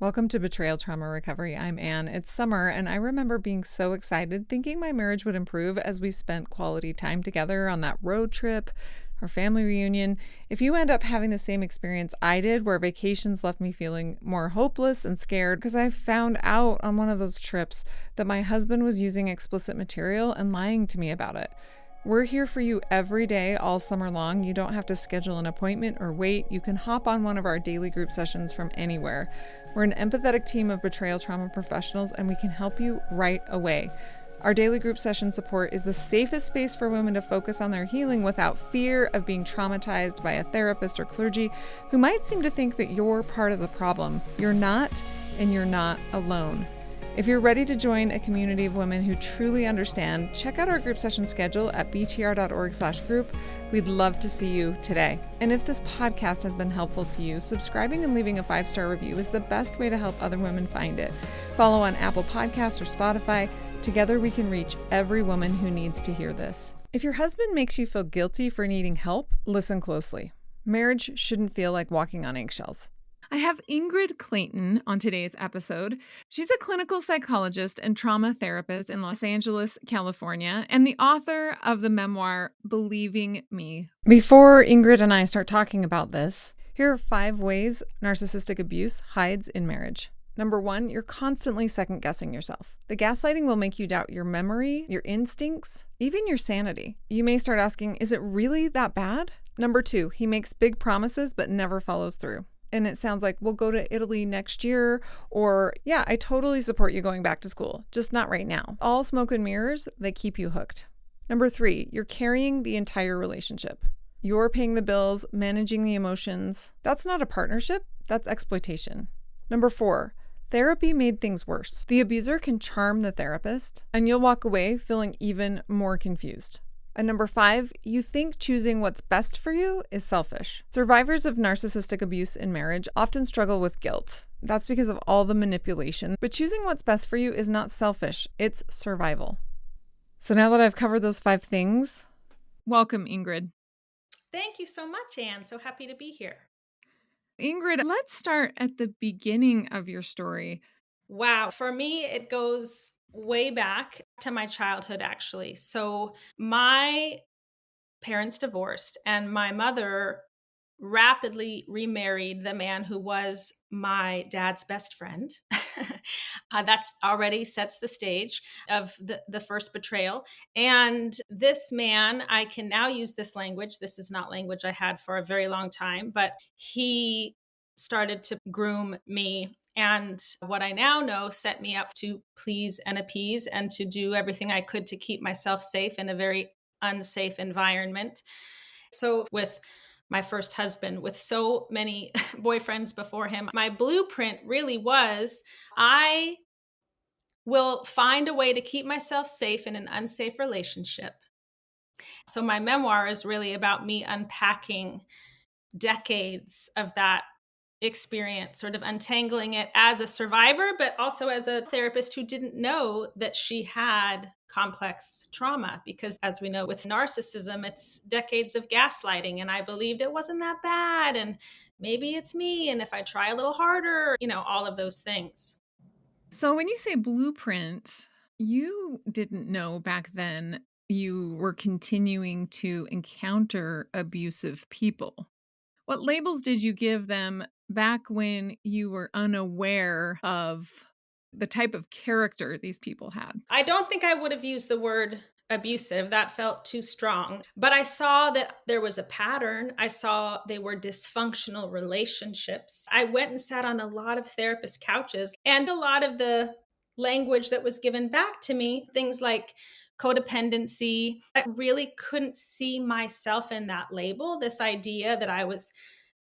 Welcome to Betrayal Trauma Recovery. I'm Anne. It's summer, and I remember being so excited, thinking my marriage would improve as we spent quality time together on that road trip, our family reunion. If you end up having the same experience I did, where vacations left me feeling more hopeless and scared, because I found out on one of those trips that my husband was using explicit material and lying to me about it. We're here for you every day, all summer long. You don't have to schedule an appointment or wait. You can hop on one of our daily group sessions from anywhere. We're an empathetic team of betrayal trauma professionals, and we can help you right away. Our daily group session support is the safest space for women to focus on their healing without fear of being traumatized by a therapist or clergy who might seem to think that you're part of the problem. You're not, and you're not alone. If you're ready to join a community of women who truly understand, check out our group session schedule at btr.org/group. We'd love to see you today. And if this podcast has been helpful to you, subscribing and leaving a 5-star review is the best way to help other women find it. Follow on Apple Podcasts or Spotify. Together we can reach every woman who needs to hear this. If your husband makes you feel guilty for needing help, listen closely. Marriage shouldn't feel like walking on eggshells. I have Ingrid Clayton on today's episode. She's a clinical psychologist and trauma therapist in Los Angeles, California, and the author of the memoir, Believing Me. Before Ingrid and I start talking about this, here are 5 ways narcissistic abuse hides in marriage. Number 1, you're constantly second-guessing yourself. The gaslighting will make you doubt your memory, your instincts, even your sanity. You may start asking, is it really that bad? Number 2, he makes big promises but never follows through. And it sounds like, we'll go to Italy next year, or, yeah, I totally support you going back to school, just not right now. All smoke and mirrors, they keep you hooked. Number 3, you're carrying the entire relationship. You're paying the bills, managing the emotions. That's not a partnership, that's exploitation. Number 4, therapy made things worse. The abuser can charm the therapist, and you'll walk away feeling even more confused. And number 5, you think choosing what's best for you is selfish. Survivors of narcissistic abuse in marriage often struggle with guilt. That's because of all the manipulation. But choosing what's best for you is not selfish, it's survival. So now that I've covered those 5 things, welcome, Ingrid. Thank you so much, Anne. So happy to be here. Ingrid, let's start at the beginning of your story. Wow. For me, it goes way back to my childhood, actually. So my parents divorced, and my mother rapidly remarried the man who was my dad's best friend. That already sets the stage of the first betrayal. And this man, I can now use this language. This is not language I had for a very long time, but he started to groom me. And what I now know set me up to please and appease and to do everything I could to keep myself safe in a very unsafe environment. So with my first husband, with so many boyfriends before him, my blueprint really was, I will find a way to keep myself safe in an unsafe relationship. So my memoir is really about me unpacking decades of that experience, sort of untangling it as a survivor, but also as a therapist who didn't know that she had complex trauma. Because as we know with narcissism, it's decades of gaslighting. And I believed it wasn't that bad. And maybe it's me. And if I try a little harder, all of those things. So when you say blueprint, you didn't know back then you were continuing to encounter abusive people. What labels did you give them back when you were unaware of the type of character these people had? I don't think I would have used the word abusive. That felt too strong. But I saw that there was a pattern. I saw they were dysfunctional relationships. I went and sat on a lot of therapist couches, and a lot of the language that was given back to me, things like codependency, I really couldn't see myself in that label, this idea that I was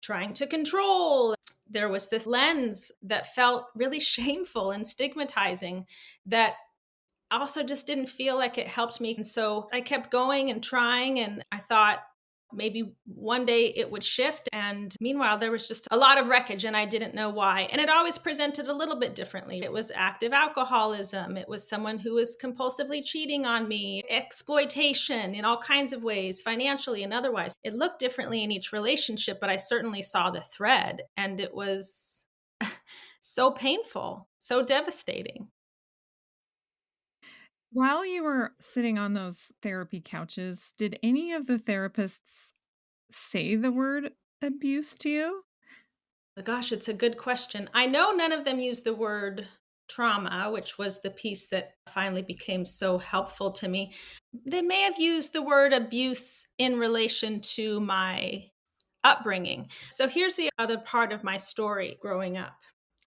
trying to control. There was this lens that felt really shameful and stigmatizing that also just didn't feel like it helped me. And so I kept going and trying, and I thought maybe one day it would shift. And meanwhile, there was just a lot of wreckage, and I didn't know why. And it always presented a little bit differently. It was active alcoholism. It was someone who was compulsively cheating on me, exploitation in all kinds of ways, financially and otherwise. It looked differently in each relationship, but I certainly saw the thread, and it was so painful, so devastating. While you were sitting on those therapy couches, did any of the therapists say the word abuse to you? Gosh, it's a good question. I know none of them used the word trauma, which was the piece that finally became so helpful to me. They may have used the word abuse in relation to my upbringing. So here's the other part of my story growing up.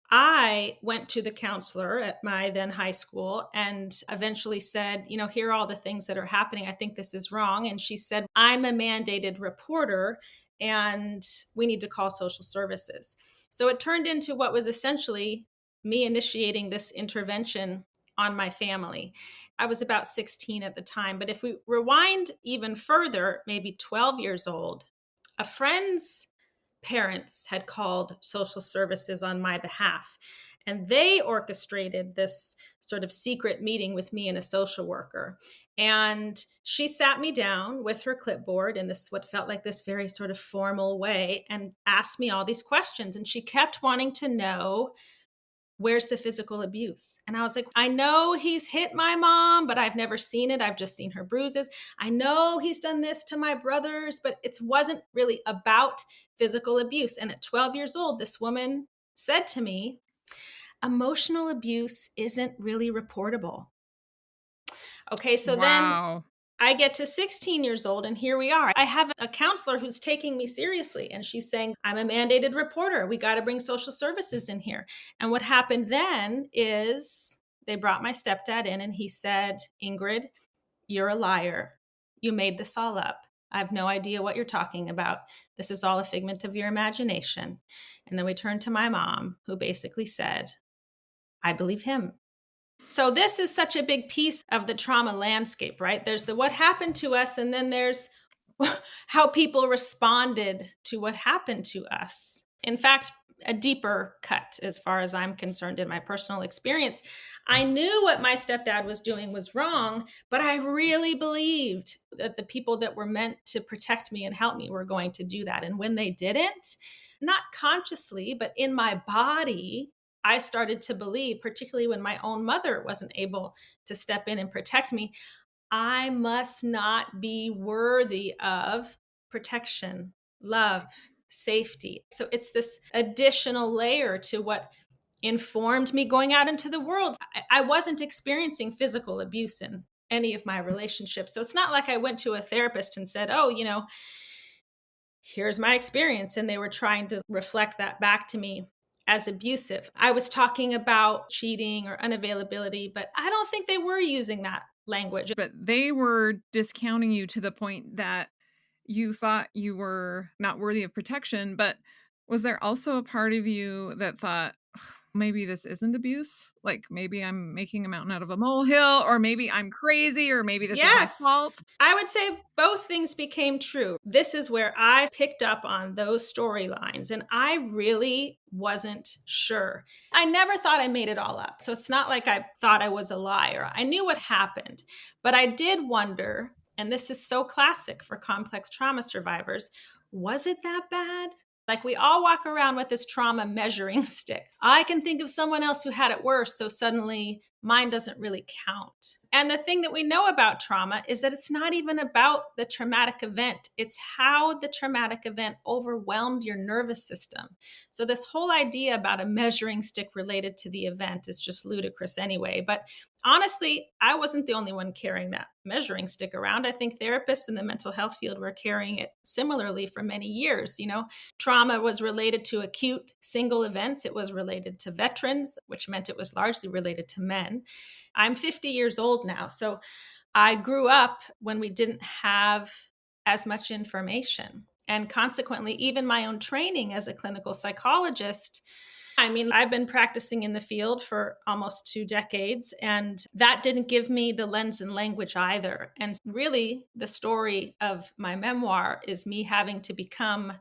I went to the counselor at my then high school and eventually said, here are all the things that are happening. I think this is wrong. And she said, I'm a mandated reporter and we need to call social services. So it turned into what was essentially me initiating this intervention on my family. I was about 16 at the time. But if we rewind even further, maybe 12 years old, a friend's parents had called social services on my behalf. And they orchestrated this sort of secret meeting with me and a social worker. And she sat me down with her clipboard in this, what felt like this very sort of formal way, and asked me all these questions. And she kept wanting to know, where's the physical abuse? And I was like, I know he's hit my mom, but I've never seen it. I've just seen her bruises. I know he's done this to my brothers, but it wasn't really about physical abuse. And at 12 years old, this woman said to me, emotional abuse isn't really reportable. Okay, so then Wow. I get to 16 years old and here we are. I have a counselor who's taking me seriously and she's saying, I'm a mandated reporter. We got to bring social services in here. And what happened then is they brought my stepdad in and he said, Ingrid, you're a liar. You made this all up. I have no idea what you're talking about. This is all a figment of your imagination. And then we turned to my mom, who basically said, I believe him. So this is such a big piece of the trauma landscape, right? There's the what happened to us, and then there's how people responded to what happened to us. In fact, a deeper cut as far as I'm concerned in my personal experience. I knew what my stepdad was doing was wrong, but I really believed that the people that were meant to protect me and help me were going to do that. And when they didn't, not consciously, but in my body, I started to believe, particularly when my own mother wasn't able to step in and protect me, I must not be worthy of protection, love, safety. So it's this additional layer to what informed me going out into the world. I wasn't experiencing physical abuse in any of my relationships. So it's not like I went to a therapist and said, oh, here's my experience. And they were trying to reflect that back to me as abusive. I was talking about cheating or unavailability, but I don't think they were using that language. But they were discounting you to the point that you thought you were not worthy of protection. But was there also a part of you that thought, maybe this isn't abuse? Like maybe I'm making a mountain out of a molehill, or maybe I'm crazy, or maybe this is my Yes, fault? I would say both things became true. This is where I picked up on those storylines, and I really wasn't sure. I never thought I made it all up. So it's not like I thought I was a liar. I knew what happened, but I did wonder, and this is so classic for complex trauma survivors, was it that bad? Like we all walk around with this trauma measuring stick. I can think of someone else who had it worse, so suddenly mine doesn't really count. And the thing that we know about trauma is that it's not even about the traumatic event. It's how the traumatic event overwhelmed your nervous system. So this whole idea about a measuring stick related to the event is just ludicrous anyway. But honestly, I wasn't the only one carrying that measuring stick around. I think therapists in the mental health field were carrying it similarly for many years. Trauma was related to acute single events. It was related to veterans, which meant it was largely related to men. I'm 50 years old now. So I grew up when we didn't have as much information. And consequently, even my own training as a clinical psychologist, I've been practicing in the field for almost 2 decades, and that didn't give me the lens and language either. And really, the story of my memoir is me having to become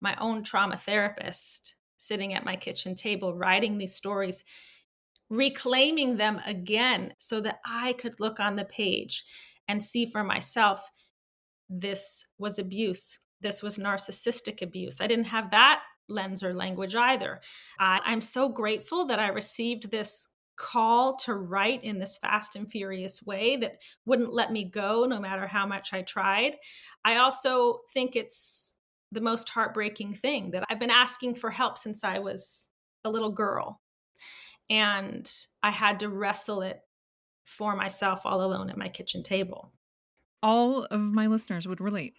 my own trauma therapist, sitting at my kitchen table, writing these stories, reclaiming them again so that I could look on the page and see for myself, this was abuse. This was narcissistic abuse. I didn't have that lens or language either. I'm so grateful that I received this call to write in this fast and furious way that wouldn't let me go no matter how much I tried. I also think it's the most heartbreaking thing that I've been asking for help since I was a little girl. And I had to wrestle it for myself all alone at my kitchen table. All of my listeners would relate.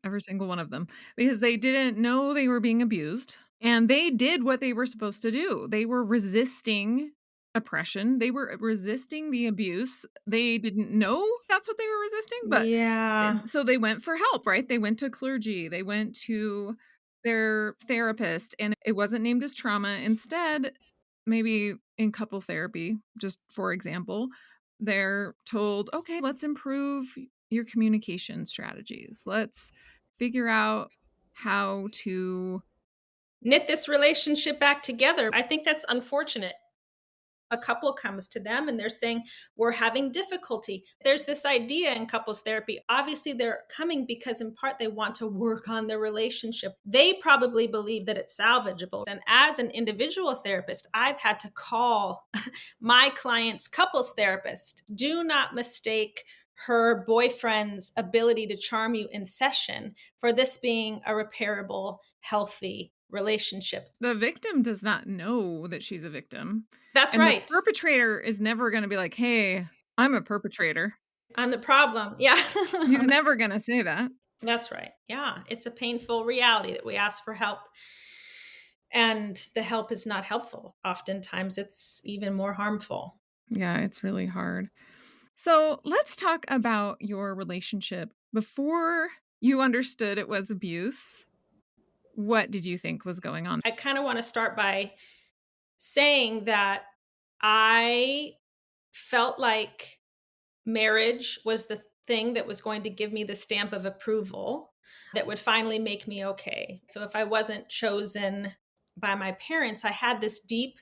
Every single one of them, because they didn't know they were being abused, and they did what they were supposed to do. They were resisting oppression, they were resisting the abuse. They didn't know that's what they were resisting, but Yeah. so they went for help, right? They went to clergy, they went to their therapist, and it wasn't named as trauma. Instead, maybe in couple therapy, just for example, they're told, "Okay, let's improve your communication strategies. Let's figure out how to." Knit this relationship back together. I think that's unfortunate. A couple comes to them and they're saying, we're having difficulty. There's this idea in couples therapy. Obviously, they're coming because, in part, they want to work on their relationship. They probably believe that it's salvageable. And as an individual therapist, I've had to call my client's couples therapist. Do not mistake her boyfriend's ability to charm you in session for this being a repairable, healthy relationship. The victim does not know that she's a victim, That's and the right. perpetrator is never gonna be like, "Hey, I'm a perpetrator." I'm the problem. Yeah. He's never gonna say that. That's right. Yeah. It's a painful reality that we ask for help and the help is not helpful. Oftentimes it's even more harmful. Yeah, it's really hard. So, let's talk about your relationship before you understood it was abuse. What did you think was going on? I kind of want to start by saying that I felt like marriage was the thing that was going to give me the stamp of approval that would finally make me okay. So if I wasn't chosen by my parents, I had this deep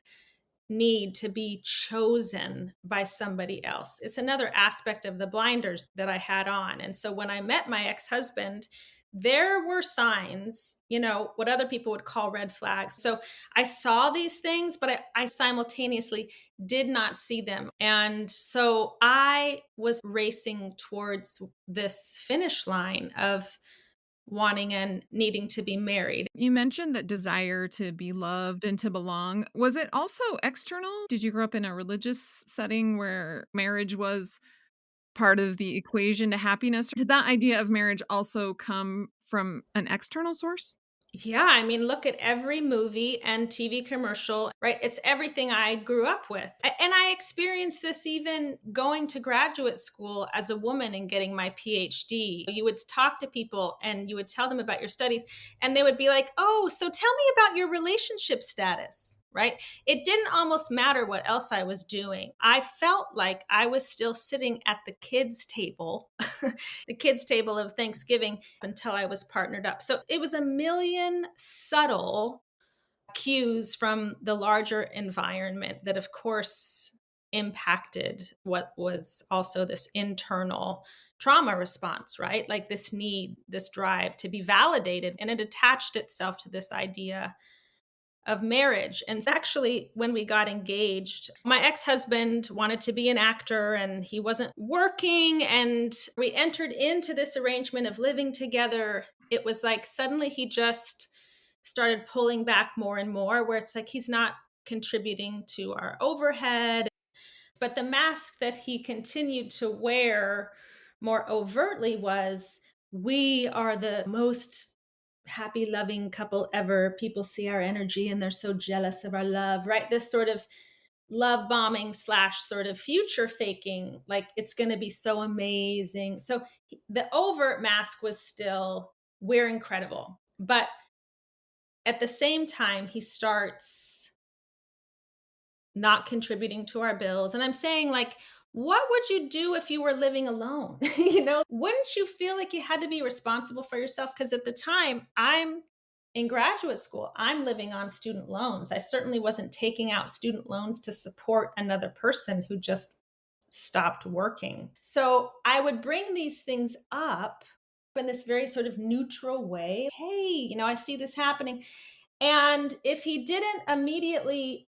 need to be chosen by somebody else. It's another aspect of the blinders that I had on. And so when I met my ex husband, there were signs, what other people would call red flags. So I saw these things, but I simultaneously did not see them. And so I was racing towards this finish line of wanting and needing to be married. You mentioned that desire to be loved and to belong. Was it also external? Did you grow up in a religious setting where marriage was part of the equation to happiness? Did that idea of marriage also come from an external source? Yeah, I mean, look at every movie and TV commercial, right? It's everything I grew up with. And I experienced this even going to graduate school as a woman and getting my PhD. You would talk to people and you would tell them about your studies, and they would be like, "Oh, so tell me about your relationship status." Right? It didn't almost matter what else I was doing. I felt like I was still sitting at the kids' table, the kids' table of Thanksgiving until I was partnered up. So it was a million subtle cues from the larger environment that, of course, impacted what was also this internal trauma response, right? Like this need, this drive to be validated. And it attached itself to this idea of marriage. And actually, when we got engaged, my ex husband wanted to be an actor and he wasn't working. And we entered into this arrangement of living together. It was like suddenly he just started pulling back more and more, where it's like he's not contributing to our overhead. But the mask that he continued to wear more overtly was, we are the most happy, loving couple ever. People see our energy and they're so jealous of our love, right? This sort of love bombing slash sort of future faking, like it's going to be so amazing. So the overt mask was still, we're incredible. But at the same time, he starts not contributing to our bills. And I'm saying, like, what would you do if you were living alone? Wouldn't you feel like you had to be responsible for yourself? Because at the time, I'm in graduate school, I'm living on student loans. I certainly wasn't taking out student loans to support another person who just stopped working. So I would bring these things up in this very sort of neutral way. Hey, I see this happening. And if he didn't immediately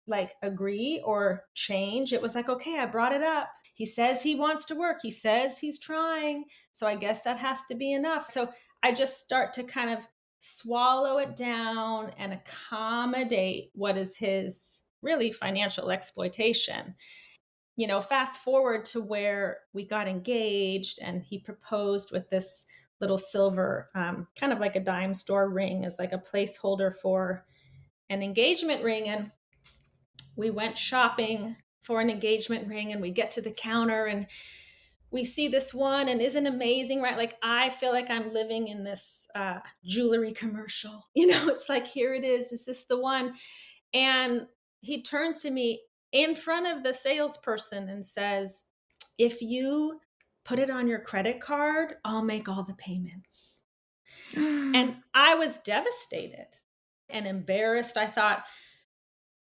like agree or change, it was like, okay, I brought it up. He says he wants to work. He says he's trying. So I guess that has to be enough. So I just start to kind of swallow it down and accommodate what is his really financial exploitation. Fast forward to where we got engaged and he proposed with this little silver, kind of like a dime store ring, as like a placeholder for an engagement ring. And we went shopping for an engagement ring, and we get to the counter and we see this one, and isn't amazing, right? Like, I feel like I'm living in this jewelry commercial. It's like, here it is this the one? And he turns to me in front of the salesperson and says, if you put it on your credit card, I'll make all the payments. And I was devastated and embarrassed. I thought,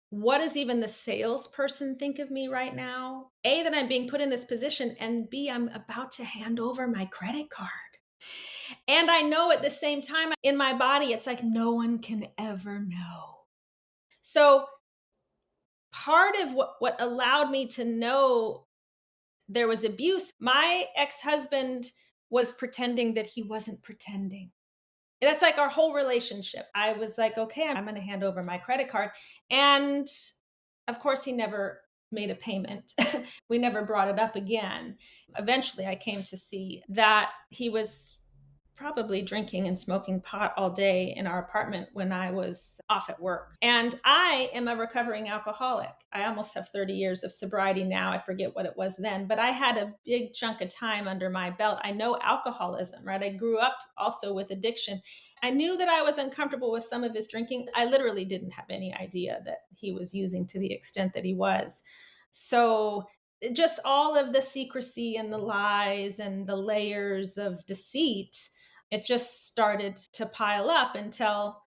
what does even the salesperson think of me right now? A, that I'm being put in this position, and B, I'm about to hand over my credit card. And I know at the same time in my body, it's like, no one can ever know. So part of what allowed me to know there was abuse, my ex-husband was pretending that he wasn't pretending. That's like our whole relationship. I was like, okay, I'm going to hand over my credit card. And of course, he never made a payment. We never brought it up again. Eventually, I came to see that he was probably drinking and smoking pot all day in our apartment when I was off at work. And I am a recovering alcoholic. I almost have 30 years of sobriety now. I forget what it was then, but I had a big chunk of time under my belt. I know alcoholism, right? I grew up also with addiction. I knew that I was uncomfortable with some of his drinking. I literally didn't have any idea that he was using to the extent that he was. So just all of the secrecy and the lies and the layers of deceit, it just started to pile up until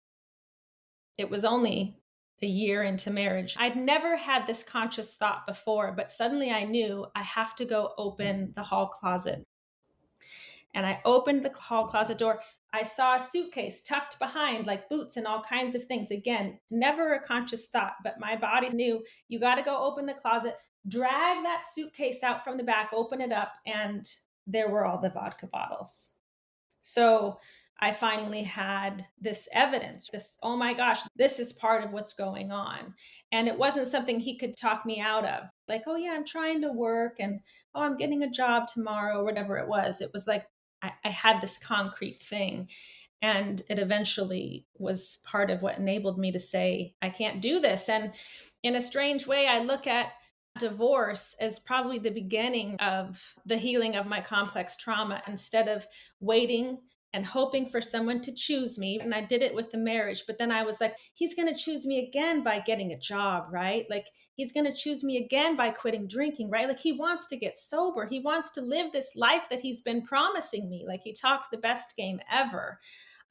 it was only a year into marriage. I'd never had this conscious thought before, but suddenly I knew I have to go open the hall closet. And I opened the hall closet door. I saw a suitcase tucked behind, like boots and all kinds of things. Again, never a conscious thought, but my body knew, you got to go open the closet, drag that suitcase out from the back, open it up, and there were all the vodka bottles. So I finally had this evidence, this, oh my gosh, this is part of what's going on. And it wasn't something he could talk me out of. Like, oh yeah, I'm trying to work, and oh, I'm getting a job tomorrow, or whatever it was. It was like, I had this concrete thing. And it eventually was part of what enabled me to say, I can't do this. And in a strange way, I look at divorce as probably the beginning of the healing of my complex trauma. Instead of waiting and hoping for someone to choose me, and I did it with the marriage, but then I was like, he's going to choose me again by getting a job, right? Like, he's going to choose me again by quitting drinking, right? Like, he wants to get sober. He wants to live this life that he's been promising me. Like, he talked the best game ever.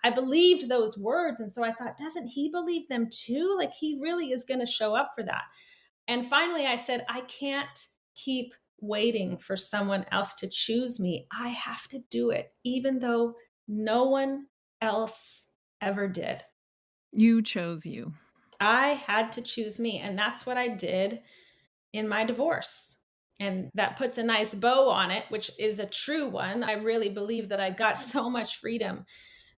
I believed those words. And so I thought, doesn't he believe them too? Like, he really is going to show up for that. And finally, I said, I can't keep waiting for someone else to choose me. I have to do it, even though no one else ever did. You chose you. I had to choose me. And that's what I did in my divorce. And that puts a nice bow on it, which is a true one. I really believe that I got so much freedom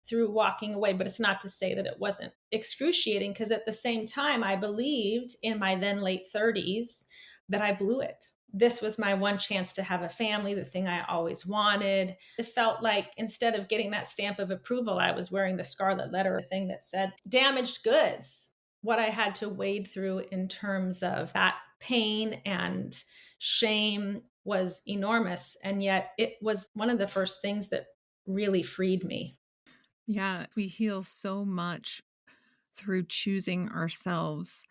through walking away, but it's not to say that it wasn't excruciating, because at the same time, I believed in my then late 30s that I blew it. This was my one chance to have a family, the thing I always wanted. It felt like instead of getting that stamp of approval, I was wearing the scarlet letter, a thing that said damaged goods. What I had to wade through in terms of that pain and shame was enormous. And yet it was one of the first things that really freed me. Yeah, we heal so much through choosing ourselves.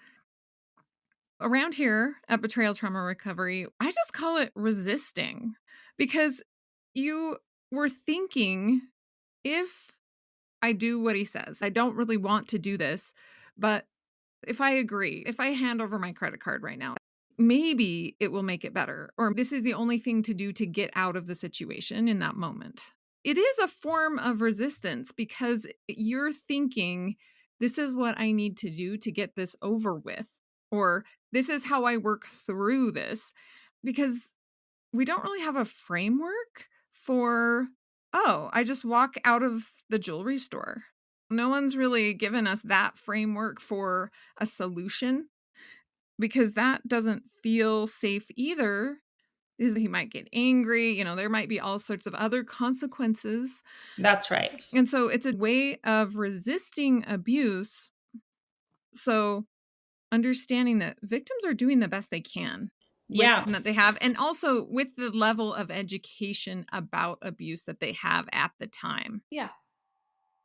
Around here at Betrayal Trauma Recovery, I just call it resisting, because you were thinking, if I do what he says, I don't really want to do this, but if I agree, if I hand over my credit card right now, maybe it will make it better, or this is the only thing to do to get out of the situation in that moment. It is a form of resistance, because you're thinking this is what I need to do to get this over with, or this is how I work through this, because we don't really have a framework for, oh, I just walk out of the jewelry store. No one's really given us that framework for a solution, because that doesn't feel safe either. Is he might get angry, there might be all sorts of other consequences. That's right. And so it's a way of resisting abuse. So understanding that victims are doing the best they can with Yeah. that they have, and also with the level of education about abuse that they have at the time. Yeah.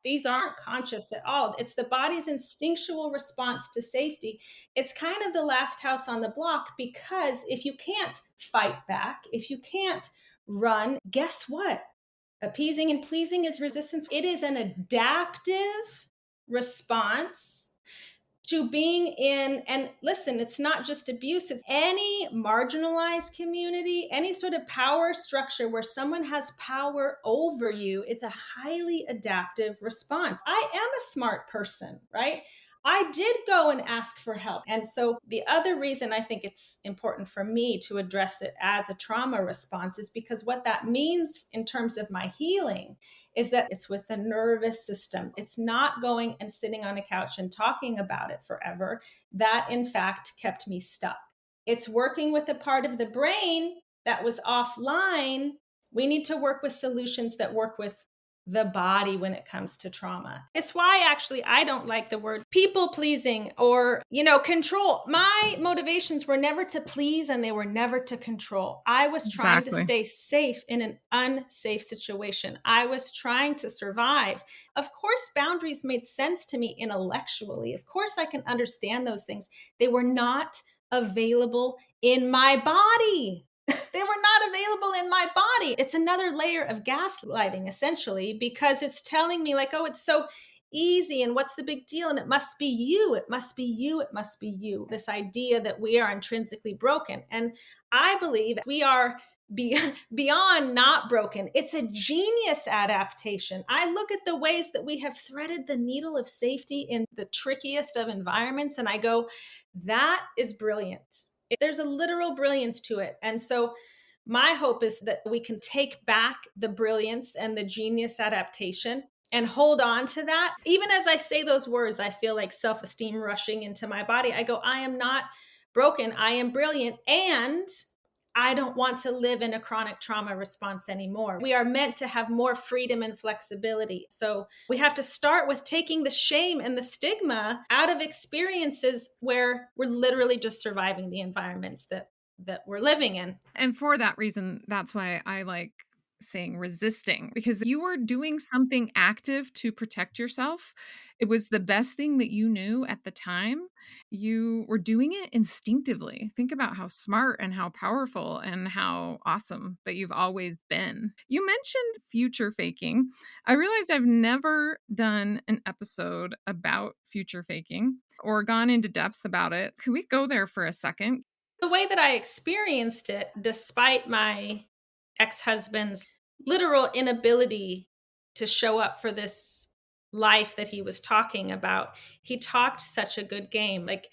These aren't conscious at all. It's the body's instinctual response to safety. It's kind of the last house on the block, because if you can't fight back, if you can't run, guess what? Appeasing and pleasing is resistance. It is an adaptive response to being in, and listen, it's not just abuse, it's any marginalized community, any sort of power structure where someone has power over you. It's a highly adaptive response. I am a smart person, right? I did go and ask for help. And so the other reason I think it's important for me to address it as a trauma response is because what that means in terms of my healing is that it's with the nervous system. It's not going and sitting on a couch and talking about it forever. That, in fact, kept me stuck. It's working with a part of the brain that was offline. We need to work with solutions that work with the body when it comes to trauma. It's why actually I don't like the word people pleasing or, control. My motivations were never to please and they were never to control. I was trying to stay safe in an unsafe situation. I was trying to survive. Of course, boundaries made sense to me intellectually. Of course, I can understand those things. They were not available in my body. They were not available in my body. It's another layer of gaslighting, essentially, because it's telling me like, oh, it's so easy and what's the big deal? And it must be you. It must be you. It must be you. This idea that we are intrinsically broken. And I believe we are beyond not broken. It's a genius adaptation. I look at the ways that we have threaded the needle of safety in the trickiest of environments and I go, that is brilliant. There's a literal brilliance to it. And so my hope is that we can take back the brilliance and the genius adaptation and hold on to that. Even as I say those words, I feel like self-esteem rushing into my body. I go, I am not broken. I am brilliant. And I don't want to live in a chronic trauma response anymore. We are meant to have more freedom and flexibility. So we have to start with taking the shame and the stigma out of experiences where we're literally just surviving the environments that we're living in. And for that reason, that's why I like saying resisting, because you were doing something active to protect yourself. It was the best thing that you knew at the time. You were doing it instinctively. Think about how smart and how powerful and how awesome that you've always been. You mentioned future faking. I realized I've never done an episode about future faking or gone into depth about it. Could we go there for a second? The way that I experienced it, despite my ex-husband's literal inability to show up for this life that he was talking about, he talked such a good game. Like,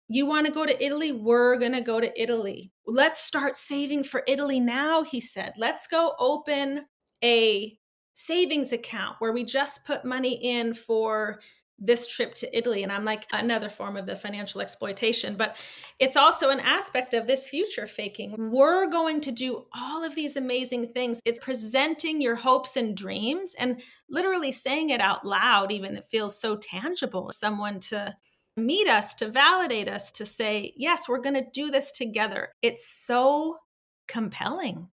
you want to go to Italy? We're going to go to Italy. Let's start saving for Italy now, he said. Let's go open a savings account where we just put money in for this trip to Italy. And I'm like, another form of the financial exploitation, but it's also an aspect of this future faking. We're going to do all of these amazing things. It's presenting your hopes and dreams and literally saying it out loud, even it feels so tangible. Someone to meet us, to validate us, to say, yes, we're going to do this together. It's so compelling.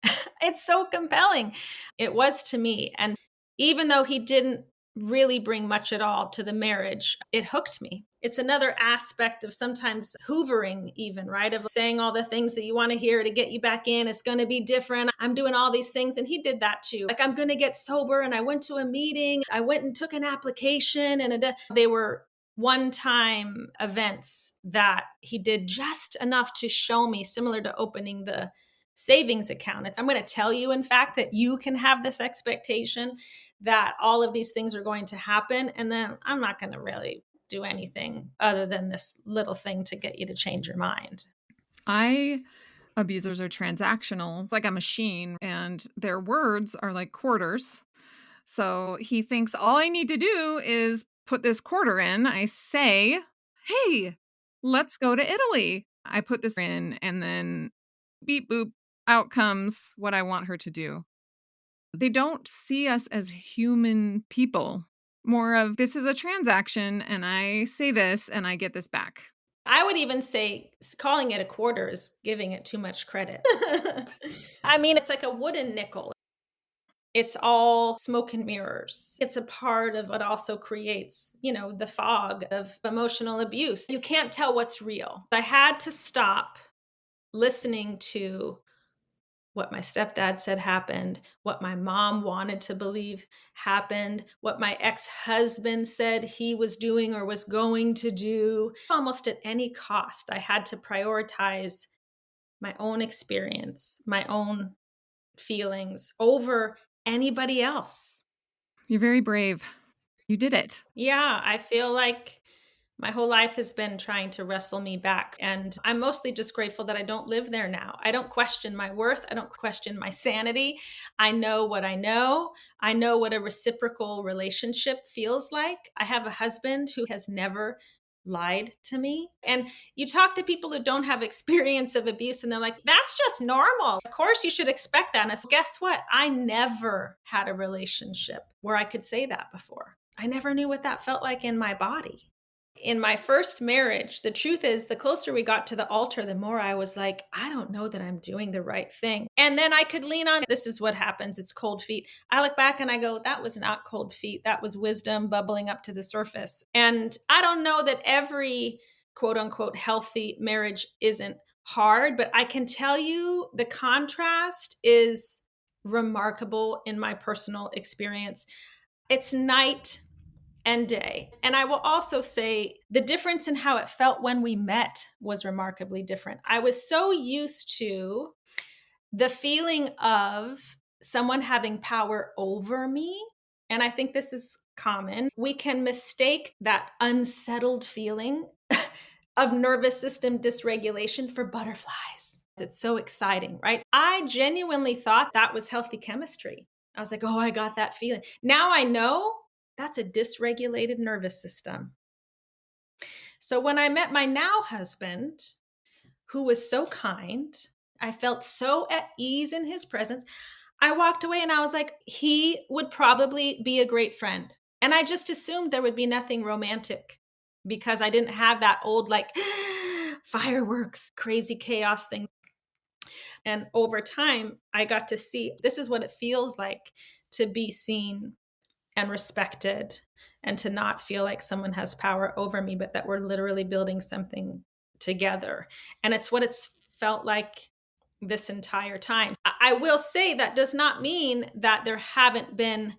It's so compelling. It was to me. And even though he didn't really bring much at all to the marriage, it hooked me. It's another aspect of sometimes hoovering, even, right? Of saying all the things that you want to hear to get you back in. It's going to be different. I'm doing all these things. And he did that too. Like, I'm going to get sober. And I went to a meeting. I went and took an application. And they were one-time events that he did just enough to show me, similar to opening the savings account. I'm going to tell you, in fact, that you can have this expectation that all of these things are going to happen. And then I'm not going to really do anything other than this little thing to get you to change your mind. Abusers are transactional, like a machine, and their words are like quarters. So he thinks all I need to do is put this quarter in. I say, hey, let's go to Italy. I put this in, and then beep, boop, out comes what I want her to do. They don't see us as human people. More of, this is a transaction, and I say this, and I get this back. I would even say calling it a quarter is giving it too much credit. I mean, it's like a wooden nickel. It's all smoke and mirrors. It's a part of what also creates, the fog of emotional abuse. You can't tell what's real. I had to stop listening to what my stepdad said happened, what my mom wanted to believe happened, what my ex-husband said he was doing or was going to do. Almost at any cost, I had to prioritize my own experience, my own feelings over anybody else. You're very brave. You did it. Yeah, I feel like my whole life has been trying to wrestle me back. And I'm mostly just grateful that I don't live there now. I don't question my worth. I don't question my sanity. I know what I know. I know what a reciprocal relationship feels like. I have a husband who has never lied to me. And you talk to people who don't have experience of abuse and they're like, that's just normal. Of course you should expect that. And guess what? I never had a relationship where I could say that before. I never knew what that felt like in my body. In my first marriage, the truth is, the closer we got to the altar, the more I was like, I don't know that I'm doing the right thing. And then I could lean on, this is what happens. It's cold feet. I look back and I go, that was not cold feet. That was wisdom bubbling up to the surface. And I don't know that every quote unquote healthy marriage isn't hard, but I can tell you the contrast is remarkable in my personal experience. It's night and day. And I will also say the difference in how it felt when we met was remarkably different. I was so used to the feeling of someone having power over me. And I think this is common. We can mistake that unsettled feeling of nervous system dysregulation for butterflies. It's so exciting, right? I genuinely thought that was healthy chemistry. I was like, oh, I got that feeling. Now I know that's a dysregulated nervous system. So when I met my now husband, who was so kind, I felt so at ease in his presence. I walked away and I was like, he would probably be a great friend. And I just assumed there would be nothing romantic because I didn't have that old fireworks, crazy chaos thing. And over time, I got to see this is what it feels like to be seen and respected and to not feel like someone has power over me, but that we're literally building something together. And it's what it's felt like this entire time. I will say that does not mean that there haven't been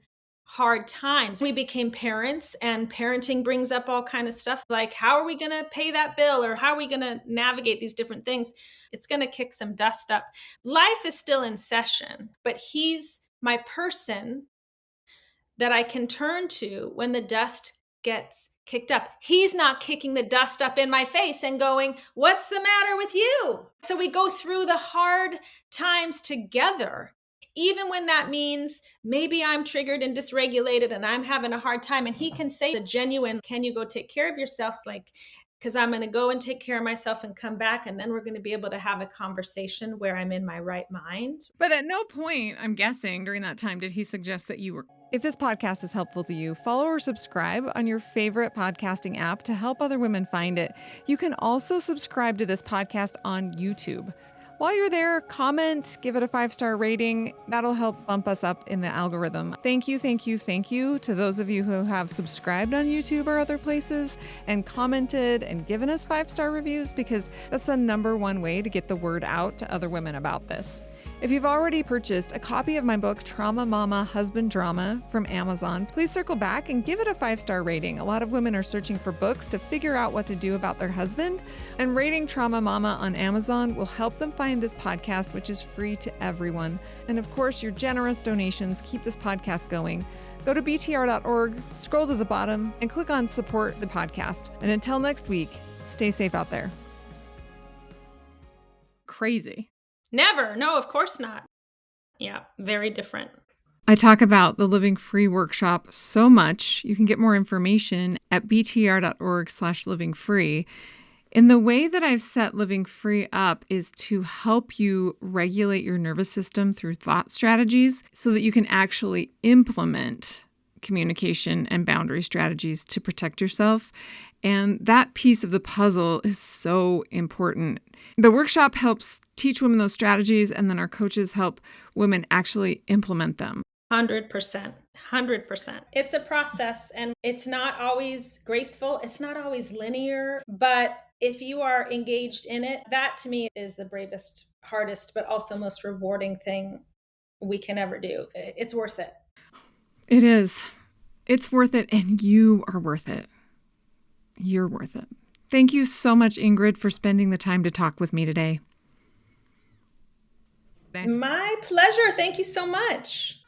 hard times. We became parents and parenting brings up all kind of stuff like, how are we going to pay that bill? Or how are we going to navigate these different things? It's going to kick some dust up. Life is still in session, but he's my person that I can turn to when the dust gets kicked up. He's not kicking the dust up in my face and going, what's the matter with you? So we go through the hard times together, even when that means maybe I'm triggered and dysregulated and I'm having a hard time. And he can say the genuine, can you go take care of yourself? Because I'm going to go and take care of myself and come back. And then we're going to be able to have a conversation where I'm in my right mind. But at no point, I'm guessing, during that time, did he suggest that you were... If this podcast is helpful to you, follow or subscribe on your favorite podcasting app to help other women find it. You can also subscribe to this podcast on YouTube. While you're there, comment, give it a 5-star rating. That'll help bump us up in the algorithm. Thank you to those of you who have subscribed on YouTube or other places and commented and given us 5-star reviews, because that's the #1 way to get the word out to other women about this. If you've already purchased a copy of my book, Trauma Mama Husband Drama, from Amazon, please circle back and give it a 5-star rating. A lot of women are searching for books to figure out what to do about their husband, and rating Trauma Mama on Amazon will help them find this podcast, which is free to everyone. And of course, your generous donations keep this podcast going. Go to btr.org, scroll to the bottom, and click on Support the Podcast. And until next week, stay safe out there. Crazy. Never. No, of course not. Yeah, very different. I talk about the Living Free workshop so much. You can get more information at btr.org/livingfree. And the way that I've set Living Free up is to help you regulate your nervous system through thought strategies so that you can actually implement communication and boundary strategies to protect yourself. And that piece of the puzzle is so important. The workshop helps teach women those strategies, and then our coaches help women actually implement them. 100%. 100%. It's a process, and it's not always graceful. It's not always linear, but if you are engaged in it, that to me is the bravest, hardest, but also most rewarding thing we can ever do. It's worth it. It is. It's worth it, and you are worth it. You're worth it. Thank you so much, Ingrid, for spending the time to talk with me today. My pleasure. Thank you so much.